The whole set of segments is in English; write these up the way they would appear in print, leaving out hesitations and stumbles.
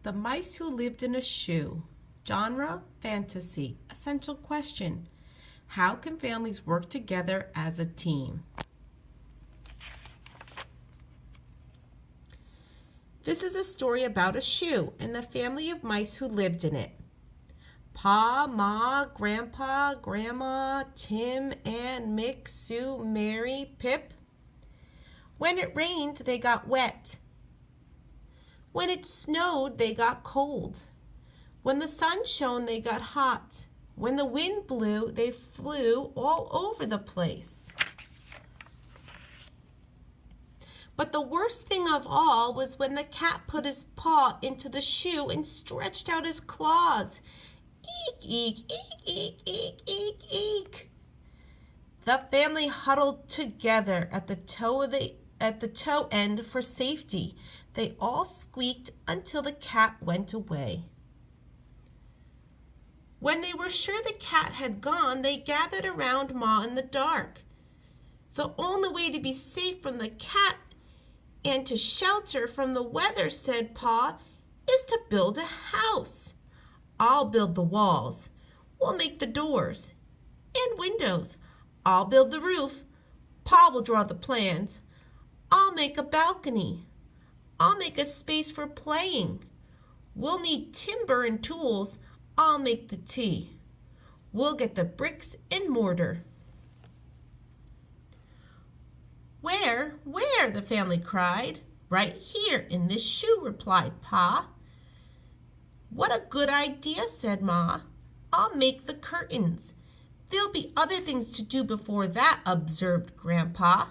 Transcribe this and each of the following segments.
The Mice Who Lived in a Shoe. Genre, fantasy. Essential question: how can families work together as a team? This is a story about a shoe and the family of mice who lived in it. Pa, Ma, Grandpa, Grandma, Tim, Ann, Mick, Sue, Mary, Pip. When it rained, they got wet. When it snowed, they got cold. When the sun shone, they got hot. When the wind blew, they flew all over the place. But the worst thing of all was when the cat put his paw into the shoe and stretched out his claws. Eek, eek, eek, eek, eek, eek, eek. The family huddled together at the toe end for safety. They all squeaked until the cat went away. When they were sure the cat had gone, they gathered around Ma in the dark. The only way to be safe from the cat and to shelter from the weather, said Pa, is to build a house. I'll build the walls. We'll make the doors and windows. I'll build the roof. Pa will draw the plans. I'll make a balcony. I'll make a space for playing. We'll need timber and tools. I'll make the tea. We'll get the bricks and mortar. Where? The family cried. Right here in this shoe, replied Pa. What a good idea, said Ma. I'll make the curtains. There'll be other things to do before that, observed Grandpa.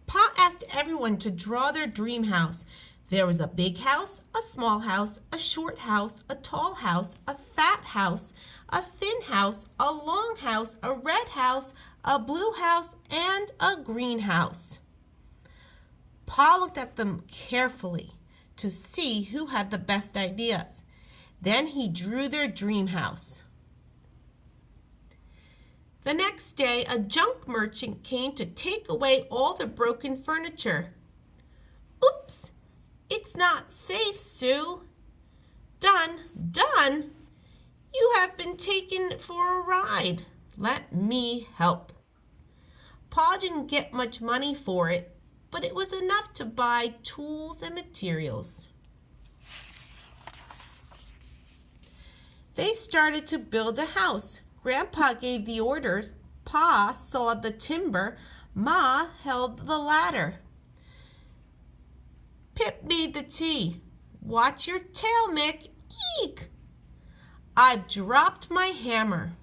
Pa asked everyone to draw their dream house. There was a big house, a small house, a short house, a tall house, a fat house, a thin house, a long house, a red house, a blue house, and a green house. Pa looked at them carefully to see who had the best ideas. Then he drew their dream house. The next day, a junk merchant came to take away all the broken furniture. Oops! It's not safe, Sue. Done! You have been taken for a ride. Let me help. Pa didn't get much money for it, but it was enough to buy tools and materials. They started to build a house. Grandpa gave the orders. Pa sawed the timber. Ma held the ladder. Pip made the tea. Watch your tail, Mick. Eek! I've dropped my hammer.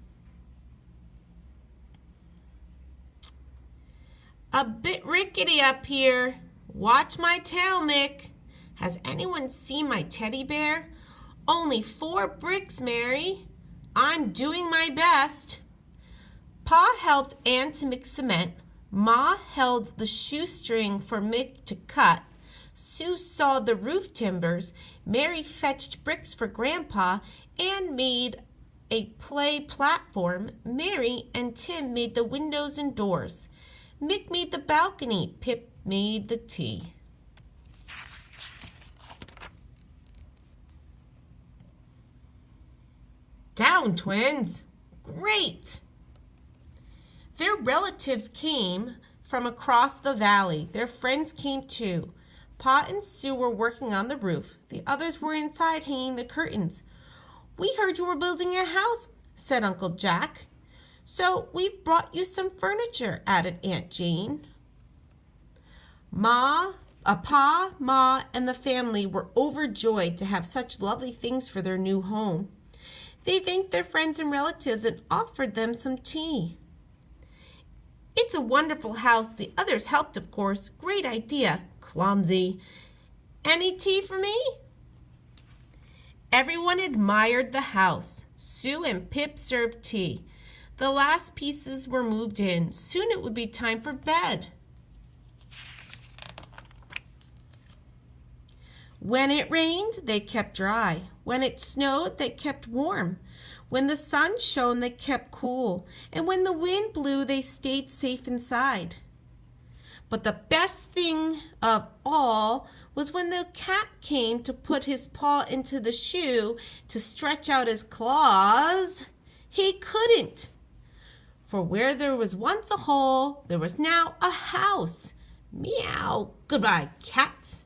A bit rickety up here. Watch my tail, Mick. Has anyone seen my teddy bear? Only 4 bricks, Mary. I'm doing my best. Pa helped Ann to mix cement. Ma held the shoestring for Mick to cut. Sue sawed the roof timbers. Mary fetched bricks for Grandpa and made a play platform. Mary and Tim made the windows and doors. Mick made the balcony. Pip made the tea. Down, twins! Great! Their relatives came from across the valley. Their friends came too. Pa and Sue were working on the roof. The others were inside hanging the curtains. We heard you were building a house, said Uncle Jack. So we've brought you some furniture, added Aunt Jane. Pa, Ma, and the family were overjoyed to have such lovely things for their new home. They thanked their friends and relatives and offered them some tea. It's a wonderful house. The others helped, of course. Great idea. Clumsy. Any tea for me? Everyone admired the house. Sue and Pip served tea. The last pieces were moved in. Soon it would be time for bed. When it rained, they kept dry. When it snowed, they kept warm. When the sun shone, they kept cool. And when the wind blew, they stayed safe inside. But the best thing of all was when the cat came to put his paw into the shoe to stretch out his claws. He couldn't. For where there was once a hole, there was now a house. Meow. Goodbye, cat.